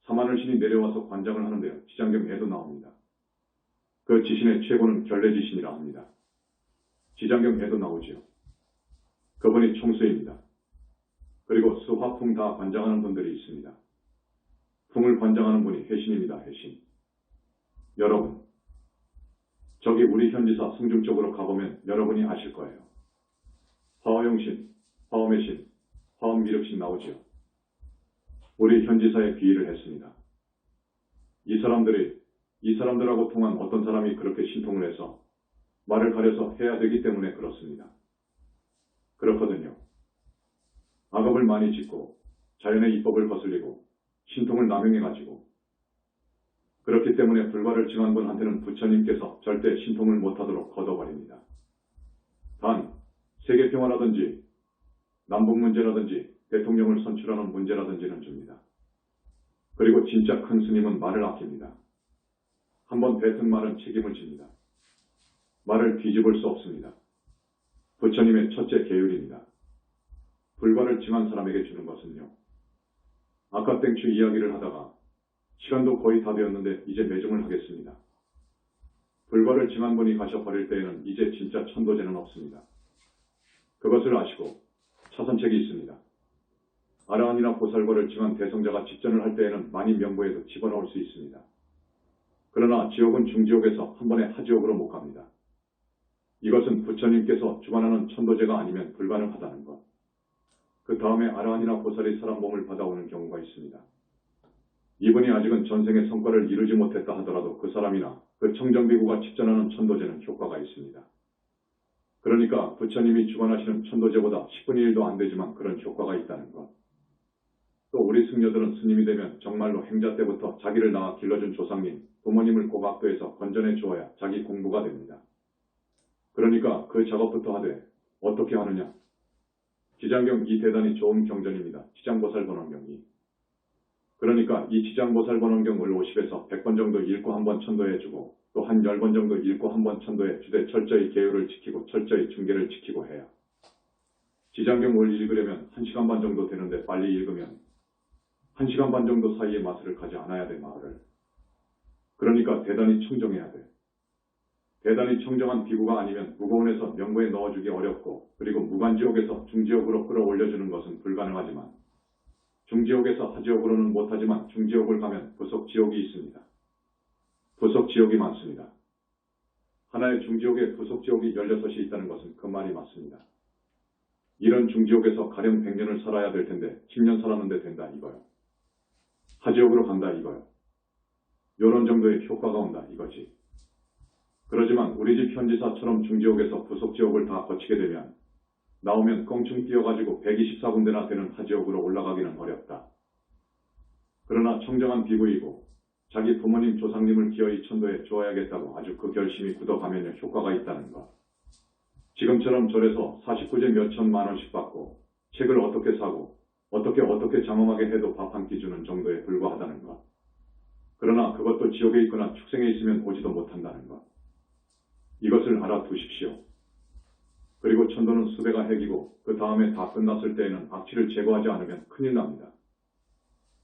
삼하늘신이 내려와서 관장을 하는데요. 지장경에도 나옵니다. 그 지신의 최고는 결례지신이라 합니다. 지장경에도 나오지요. 그분이 총수입니다. 그리고 수화풍 다 관장하는 분들이 있습니다. 풍을 관장하는 분이 해신입니다. 해신. 여러분, 저기 우리 현지사 승중 쪽으로 가보면 여러분이 아실 거예요. 화엄영신, 화엄의신, 화엄미륵신 나오지요. 우리 현지사에 귀의를 했습니다. 이 사람들하고 통한 어떤 사람이 그렇게 신통을 해서 말을 가려서 해야 되기 때문에 그렇습니다. 그렇거든요. 악업을 많이 짓고 자연의 이법을 거슬리고 신통을 남용해가지고 그렇기 때문에 불과를 증한 분한테는 부처님께서 절대 신통을 못하도록 걷어버립니다. 단 세계평화라든지 남북문제라든지 대통령을 선출하는 문제라든지는 줍니다. 그리고 진짜 큰 스님은 말을 아낍니다. 한번 뱉은 말은 책임을 집니다. 말을 뒤집을 수 없습니다. 부처님의 첫째 계율입니다. 불과를 증한 사람에게 주는 것은요. 아까 땡추 이야기를 하다가 시간도 거의 다 되었는데 이제 매중을 하겠습니다. 불과를 징한 분이 가셔 버릴 때에는 이제 진짜 천도제는 없습니다. 그것을 아시고 차선책이 있습니다. 아라한이나 보살벌을 징한 대성자가 집전을 할 때에는 만인 명부에도 집어넣을 수 있습니다. 그러나 지옥은 중지옥에서 한 번에 하지옥으로 못 갑니다. 이것은 부처님께서 주관하는 천도제가 아니면 불가능하다는 것. 그 다음에 아라한이나 보살이 사람 몸을 받아오는 경우가 있습니다. 이분이 아직은 전생의 성과를 이루지 못했다 하더라도 그 사람이나 그 청정비구가 집전하는 천도제는 효과가 있습니다. 그러니까 부처님이 주관하시는 천도제보다 10분의 1도 안 되지만 그런 효과가 있다는 것. 또 우리 승려들은 스님이 되면 정말로 행자 때부터 자기를 낳아 길러준 조상님, 부모님을 고각도에서 건전해 주어야 자기 공부가 됩니다. 그러니까 그 작업부터 하되 어떻게 하느냐? 지장경 이 대단히 좋은 경전입니다. 지장보살번원경이. 그러니까 이 지장보살번원경을 50에서 100번 정도 읽고 한번 천도해주고 또 한 10번 정도 읽고 한번 천도해 주되 철저히 계율을 지키고 철저히 중계를 지키고 해야. 지장경을 읽으려면 1시간 반 정도 되는데 빨리 읽으면 1시간 반 정도 사이에 마술을 가지 않아야 돼, 마을을. 그러니까 대단히 청정해야 돼. 대단히 청정한 비구가 아니면 무고원에서 명부에 넣어주기 어렵고 그리고 무간지옥에서 중지옥으로 끌어올려주는 것은 불가능하지만 중지옥에서 하지옥으로는 못하지만 중지옥을 가면 부속지옥이 있습니다. 부속지옥이 많습니다. 하나의 중지옥에 부속지옥이 16이 있다는 것은 그 말이 맞습니다. 이런 중지옥에서 가령 100년을 살아야 될 텐데 10년 살았는데 된다 이거요. 하지옥으로 간다 이거요. 요런 정도의 효과가 온다 이거지. 그러지만 우리 집 현지사처럼 중지옥에서 부속지옥을 다 거치게 되면 나오면 껑충 뛰어가지고 124군데나 되는 하지옥으로 올라가기는 어렵다. 그러나 청정한 비구이고 자기 부모님 조상님을 기어이 천도에 주어야겠다고 아주 그 결심이 굳어가면 효과가 있다는 것. 지금처럼 절에서 49제 몇 천만 원씩 받고 책을 어떻게 사고 어떻게 장엄하게 해도 밥 한 끼 주는 정도에 불과하다는 것. 그러나 그것도 지옥에 있거나 축생에 있으면 오지도 못한다는 것. 이것을 알아두십시오. 그리고 천도는 수배가 핵이고 그 다음에 다 끝났을 때에는 악취를 제거하지 않으면 큰일 납니다.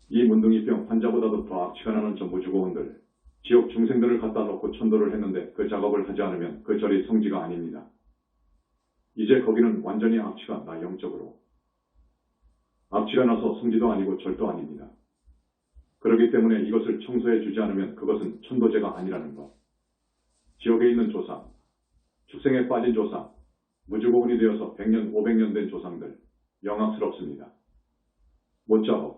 이 문둥이병 환자보다도 더 악취가 나는 전부주고원들, 지옥 중생들을 갖다 놓고 천도를 했는데 그 작업을 하지 않으면 그 절이 성지가 아닙니다. 이제 거기는 완전히 악취가 나 영적으로. 악취가 나서 성지도 아니고 절도 아닙니다. 그렇기 때문에 이것을 청소해 주지 않으면 그것은 천도제가 아니라는 것. 지옥에 있는 조상, 축생에 빠진 조상, 무주고혼이 되어서 100년, 500년 된 조상들, 영악스럽습니다. 못 잡아.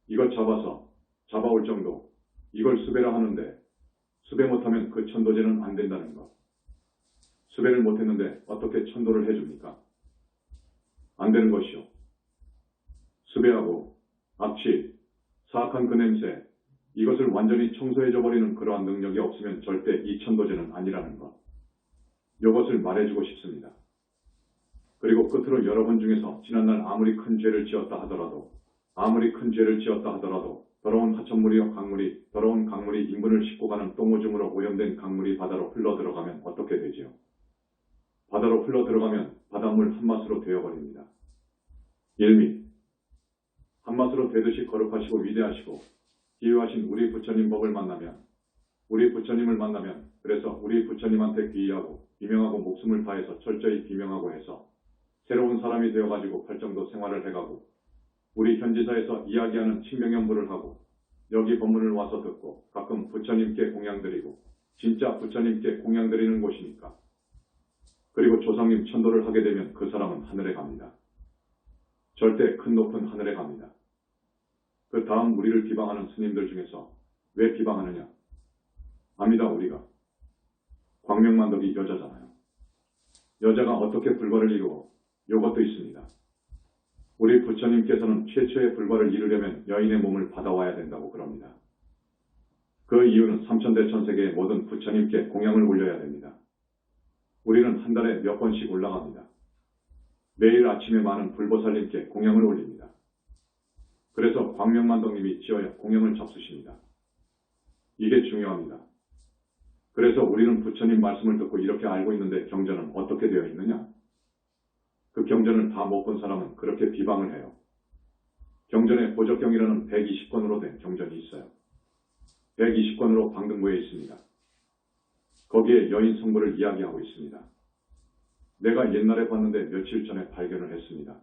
이것 잡아서 잡아올 정도, 이걸 수배라 하는데 수배 못하면 그 천도제는 안 된다는 것. 수배를 못했는데 어떻게 천도를 해줍니까? 안 되는 것이요. 수배하고 악취, 사악한 그 냄새, 이것을 완전히 청소해줘버리는 그러한 능력이 없으면 절대 이 천도제는 아니라는 것. 이것을 말해주고 싶습니다. 그리고 끝으로 여러분 중에서 지난날 아무리 큰 죄를 지었다 하더라도 더러운 하천물이여 강물이, 더러운 강물이 인분을 싣고 가는 똥오줌으로 오염된 강물이 바다로 흘러 들어가면 어떻게 되지요? 바다로 흘러 들어가면 바닷물 한맛으로 되어버립니다. 일미, 한맛으로 되듯이 거룩하시고 위대하시고 기유하신 우리 부처님 법을 만나면, 우리 부처님을 만나면, 그래서 우리 부처님한테 귀의하고 비명하고 목숨을 다해서 철저히 비명하고 해서 새로운 사람이 되어가지고 팔정도 생활을 해가고 우리 현지사에서 이야기하는 칭명연부를 하고 여기 법문을 와서 듣고 가끔 부처님께 공양드리고 진짜 부처님께 공양드리는 곳이니까. 그리고 조상님 천도를 하게 되면 그 사람은 하늘에 갑니다. 절대 큰 높은 하늘에 갑니다. 그 다음 우리를 비방하는 스님들 중에서 왜 비방하느냐? 압니다 우리가. 광명만덕이 여자잖아요. 여자가 어떻게 불과를 이루어? 요것도 있습니다. 우리 부처님께서는 최초의 불과를 이루려면 여인의 몸을 받아와야 된다고 그럽니다. 그 이유는 삼천대천세계의 모든 부처님께 공양을 올려야 됩니다. 우리는 한 달에 몇 번씩 올라갑니다. 매일 아침에 많은 불보살님께 공양을 올립니다. 그래서 광명만덕님이 지어야 공양을 잡수십니다. 이게 중요합니다. 그래서 우리는 부처님 말씀을 듣고 이렇게 알고 있는데 경전은 어떻게 되어 있느냐? 그 경전을 다 못 본 사람은 그렇게 비방을 해요. 경전에 보적경이라는 120권으로 된 경전이 있어요. 120권으로 방등부에 있습니다. 거기에 여인 성부를 이야기하고 있습니다. 내가 옛날에 봤는데 며칠 전에 발견을 했습니다.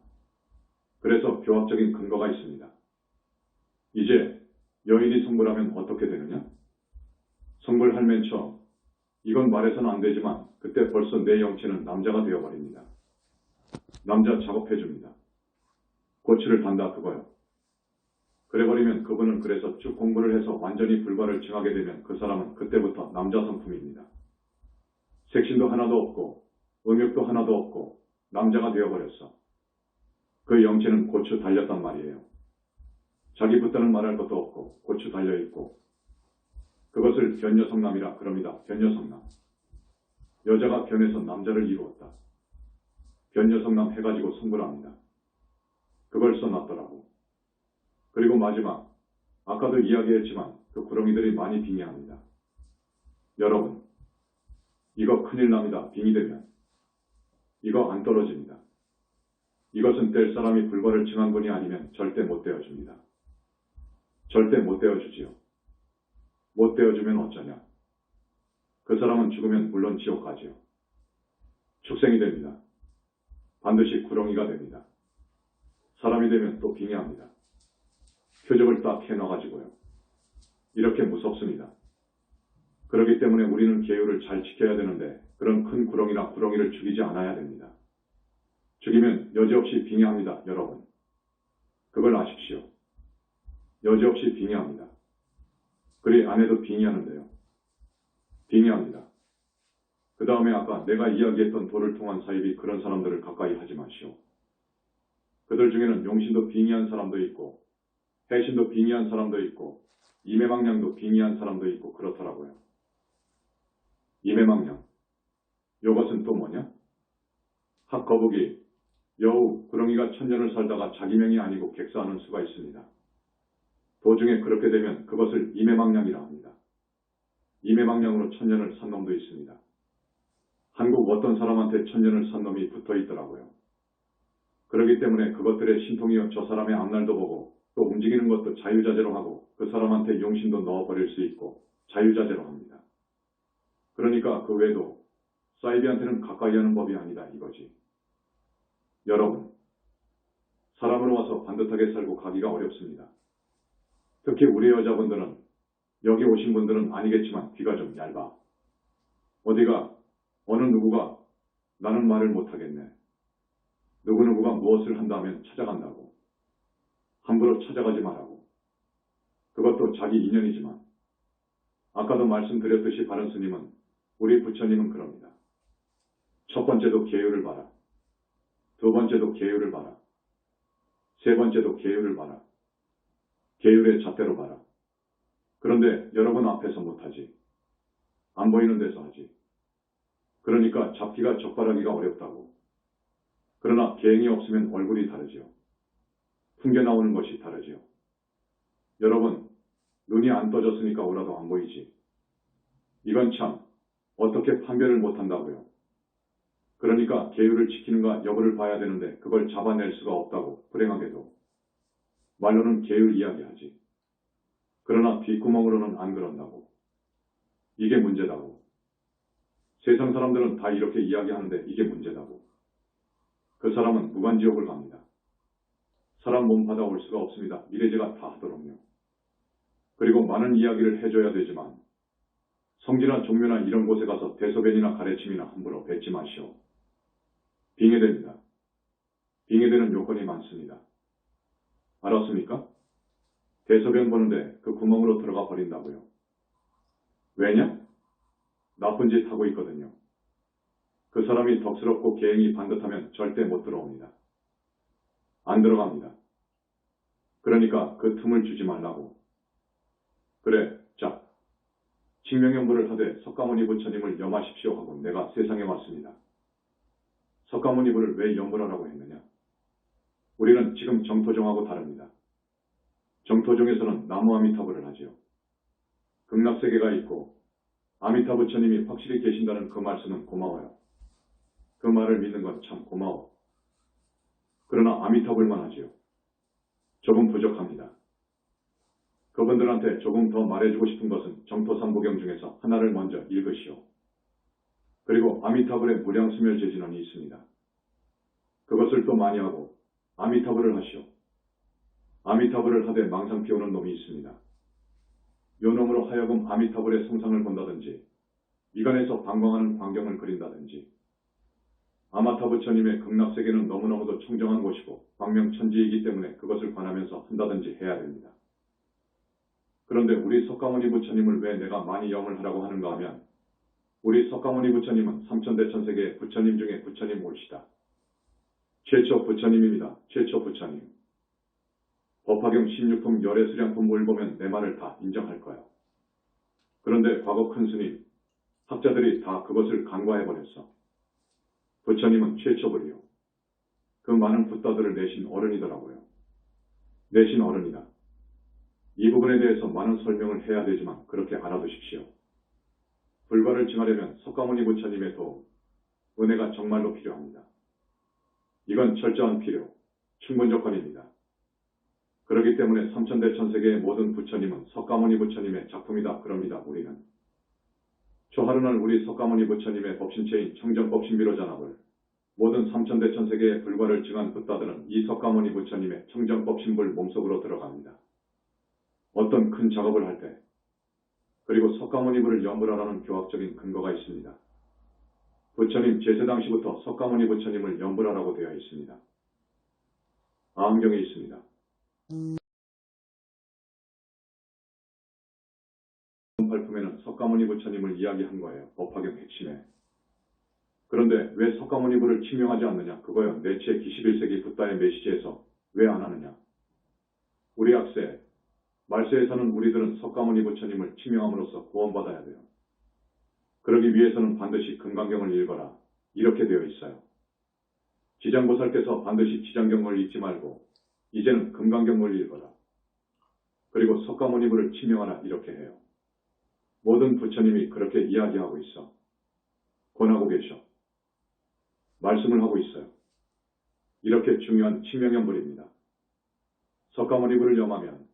그래서 교학적인 근거가 있습니다. 이제 여인이 성부라면 어떻게 되느냐? 성부를 할 맨 처음 이건 말해서는 안 되지만 그때 벌써 내 영체는 남자가 되어버립니다. 남자 작업해줍니다. 고추를 단다 그거요. 그래버리면 그분은 그래서 쭉 공부를 해서 완전히 불과를 증하게 되면 그 사람은 그때부터 남자 성품입니다. 색신도 하나도 없고 음욕도 하나도 없고 남자가 되어버렸어. 그 영체는 고추 달렸단 말이에요. 자기 붙다는 말할 것도 없고 고추 달려있고 그것을 변여성남이라 그럽니다. 변여성남. 여자가 변해서 남자를 이루었다. 변여성남 해가지고 성불합니다. 그걸 써놨더라고. 그리고 마지막, 아까도 이야기했지만 그 구렁이들이 많이 빙의합니다. 여러분, 이거 큰일 납니다. 빙의되면. 이거 안 떨어집니다. 이것은 뗄 사람이 불과를 증한 분이 아니면 절대 못 떼어줍니다. 절대 못 떼어주지요. 못 떼어주면 어쩌냐. 그 사람은 죽으면 물론 지옥 가지요. 축생이 됩니다. 반드시 구렁이가 됩니다. 사람이 되면 또 빙의합니다. 표적을 딱 해놔가지고요. 이렇게 무섭습니다. 그렇기 때문에 우리는 계율을 잘 지켜야 되는데 그런 큰 구렁이나 구렁이를 죽이지 않아야 됩니다. 죽이면 여지없이 빙의합니다. 여러분. 그걸 아십시오. 여지없이 빙의합니다. 그리 안 해도 빙의하는데요. 빙의합니다. 그 다음에 아까 내가 이야기했던 도를 통한 사입이 그런 사람들을 가까이 하지 마시오. 그들 중에는 용신도 빙의한 사람도 있고 해신도 빙의한 사람도 있고 이매망량도 빙의한 사람도 있고 그렇더라고요. 이매망량. 요것은 또 뭐냐? 학거북이 여우 구렁이가 천년을 살다가 자기 명이 아니고 객사하는 수가 있습니다. 도중에 그렇게 되면 그것을 이매망량이라 합니다. 이매망량으로 천년을 산 놈도 있습니다. 한국 어떤 사람한테 천년을 산 놈이 붙어 있더라고요. 그렇기 때문에 그것들의 신통이여 저 사람의 앞날도 보고 또 움직이는 것도 자유자재로 하고 그 사람한테 용신도 넣어버릴 수 있고 자유자재로 합니다. 그러니까 그 외에도 사이비한테는 가까이 하는 법이 아니다 이거지. 여러분, 사람으로 와서 반듯하게 살고 가기가 어렵습니다. 특히 우리 여자분들은 여기 오신 분들은 아니겠지만 귀가 좀 얇아. 어디가 어느 누구가 나는 말을 못하겠네. 누구누구가 무엇을 한다면 찾아간다고. 함부로 찾아가지 말라고. 그것도 자기 인연이지만 아까도 말씀드렸듯이 바른 스님은 우리 부처님은 그럽니다. 첫 번째도 계율을 봐라. 두 번째도 계율을 봐라. 세 번째도 계율을 봐라. 계율의 잣대로 봐라. 그런데 여러분 앞에서 못하지. 안 보이는 데서 하지. 그러니까 잡기가 적발하기가 어렵다고. 그러나 계행이 없으면 얼굴이 다르지요. 풍겨 나오는 것이 다르지요. 여러분, 눈이 안 떠졌으니까 오라도 안 보이지. 이건 참 어떻게 판별을 못한다고요. 그러니까 계율을 지키는가 여부를 봐야 되는데 그걸 잡아낼 수가 없다고. 불행하게도. 말로는 계율 이야기하지. 그러나 뒷구멍으로는 안 그런다고. 이게 문제다고. 세상 사람들은 다 이렇게 이야기하는데 이게 문제다고. 그 사람은 무간지옥을 갑니다. 사람 몸 받아올 수가 없습니다. 미래제가 다 하도록요. 그리고 많은 이야기를 해줘야 되지만 성지나 종묘나 이런 곳에 가서 대소변이나 가래침이나 함부로 뱉지 마시오. 빙의됩니다. 빙의되는 요건이 많습니다. 알았습니까? 대소변 보는데 그 구멍으로 들어가 버린다고요. 왜냐? 나쁜 짓 하고 있거든요. 그 사람이 덕스럽고 계행이 반듯하면 절대 못 들어옵니다. 안 들어갑니다. 그러니까 그 틈을 주지 말라고. 그래, 자, 칙명연부를 하되 석가모니 부처님을 염하십시오 하고 내가 세상에 왔습니다. 석가모니 부를 왜 염불하라고 했느냐? 우리는 지금 정토종하고 다릅니다. 정토종에서는 나무 아미타불을 하지요. 극락세계가 있고 아미타 부처님이 확실히 계신다는 그 말씀은 고마워요. 그 말을 믿는 건 참 고마워. 그러나 아미타불만 하지요. 조금 부족합니다. 그분들한테 조금 더 말해주고 싶은 것은 정토삼부경 중에서 하나를 먼저 읽으시오. 그리고 아미타불의 무량수멸제진원이 있습니다. 그것을 또 많이 하고 아미타불을 하시오. 아미타불을 하되 망상 피우는 놈이 있습니다. 요 놈으로 하여금 아미타불의 성상을 본다든지 미간에서 방광하는 광경을 그린다든지 아마타 부처님의 극락세계는 너무너무도 청정한 곳이고 광명천지이기 때문에 그것을 관하면서 한다든지 해야 됩니다. 그런데 우리 석가모니 부처님을 왜 내가 많이 염을 하라고 하는가 하면 우리 석가모니 부처님은 삼천대천세계의 부처님 중에 부처님 올시다. 최초 부처님입니다. 최초 부처님. 법화경 16품 열애수량품 물 보면 내 말을 다 인정할 거야. 그런데 과거 큰 스님, 학자들이 다 그것을 간과해버렸어. 부처님은 최초불이요. 그 많은 붓다들을 내신 어른이더라고요. 내신 어른이다. 이 부분에 대해서 많은 설명을 해야 되지만 그렇게 알아두십시오. 불과를 증하려면 석가모니 부처님의 도움, 은혜가 정말로 필요합니다. 이건 철저한 필요, 충분 조건입니다. 그렇기 때문에 삼천대천세계의 모든 부처님은 석가모니 부처님의 작품이다 그럽니다. 우리는. 초하루날 우리 석가모니 부처님의 법신체인 청정법신비로 잔합을 모든 삼천대천세계의 불과를 증한 붓다들은 이 석가모니 부처님의 청정법신불 몸속으로 들어갑니다. 어떤 큰 작업을 할 때, 그리고 석가모니불을 염불하라는 교학적인 근거가 있습니다. 부처님 제세 당시부터 석가모니 부처님을 염불하라고 되어 있습니다. 아함경에 있습니다. 발품에는 석가모니 부처님을 이야기한 거예요. 법화경 핵심에. 그런데 왜 석가모니불을 치명하지 않느냐? 그거요. 내체 기11세기 붓다의 메시지에서 왜 안 하느냐? 우리 학세, 말세에서는 우리들은 석가모니 부처님을 치명함으로써 구원받아야 돼요. 그러기 위해서는 반드시 금강경을 읽어라. 이렇게 되어 있어요. 지장보살께서 반드시 지장경을 읽지 말고 이제는 금강경을 읽어라. 그리고 석가모니불을 치명하라. 이렇게 해요. 모든 부처님이 그렇게 이야기하고 있어. 권하고 계셔. 말씀을 하고 있어요. 이렇게 중요한 치명연불입니다. 석가모니불을 염하면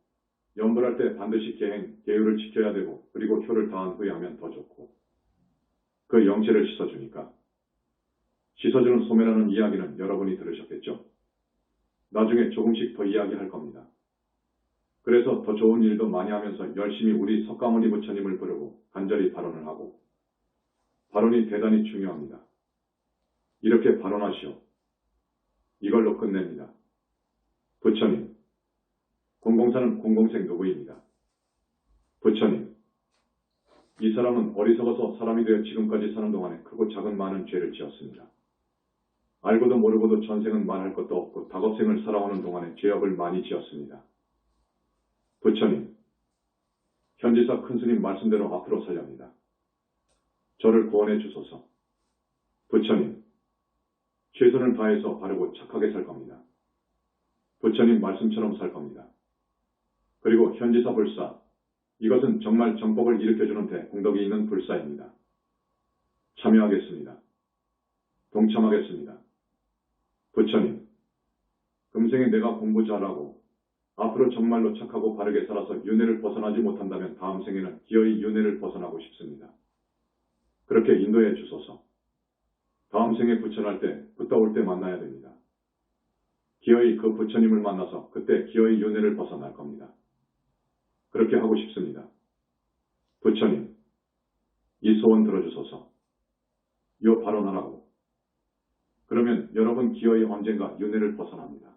염불할 때 반드시 계행, 계율을 지켜야 되고 그리고 효를 다한 후에 하면 더 좋고 그 영체를 씻어주니까. 씻어주는 소매라는 이야기는 여러분이 들으셨겠죠? 나중에 조금씩 더 이야기할 겁니다. 그래서 더 좋은 일도 많이 하면서 열심히 우리 석가모니 부처님을 부르고 간절히 발언을 하고 발언이 대단히 중요합니다. 이렇게 발언하시오. 이걸로 끝냅니다. 부처님, 공공사는 공공생 누구입니다. 부처님, 이 사람은 어리석어서 사람이 되어 지금까지 사는 동안에 크고 작은 많은 죄를 지었습니다. 알고도 모르고도 전생은 말할 것도 없고 다겁생을 살아오는 동안에 죄업을 많이 지었습니다. 부처님, 현지사 큰스님 말씀대로 앞으로 살렵니다. 저를 구원해 주소서. 부처님, 최선을 다해서 바르고 착하게 살 겁니다. 부처님 말씀처럼 살 겁니다. 그리고 현지사 불사, 이것은 정말 정법을 일으켜주는 대공덕이 있는 불사입니다. 참여하겠습니다. 동참하겠습니다. 부처님, 금생에 내가 공부 잘하고 앞으로 정말로 착하고 바르게 살아서 윤회를 벗어나지 못한다면 다음 생에는 기어이 윤회를 벗어나고 싶습니다. 그렇게 인도해 주소서. 다음 생에 부처날 때, 붓다 올 때 만나야 됩니다. 기어이 그 부처님을 만나서 그때 기어이 윤회를 벗어날 겁니다. 그렇게 하고 싶습니다. 부처님, 이 소원 들어주소서. 요 발언하라고. 그러면 여러분 기어이 언젠가 윤회를 벗어납니다.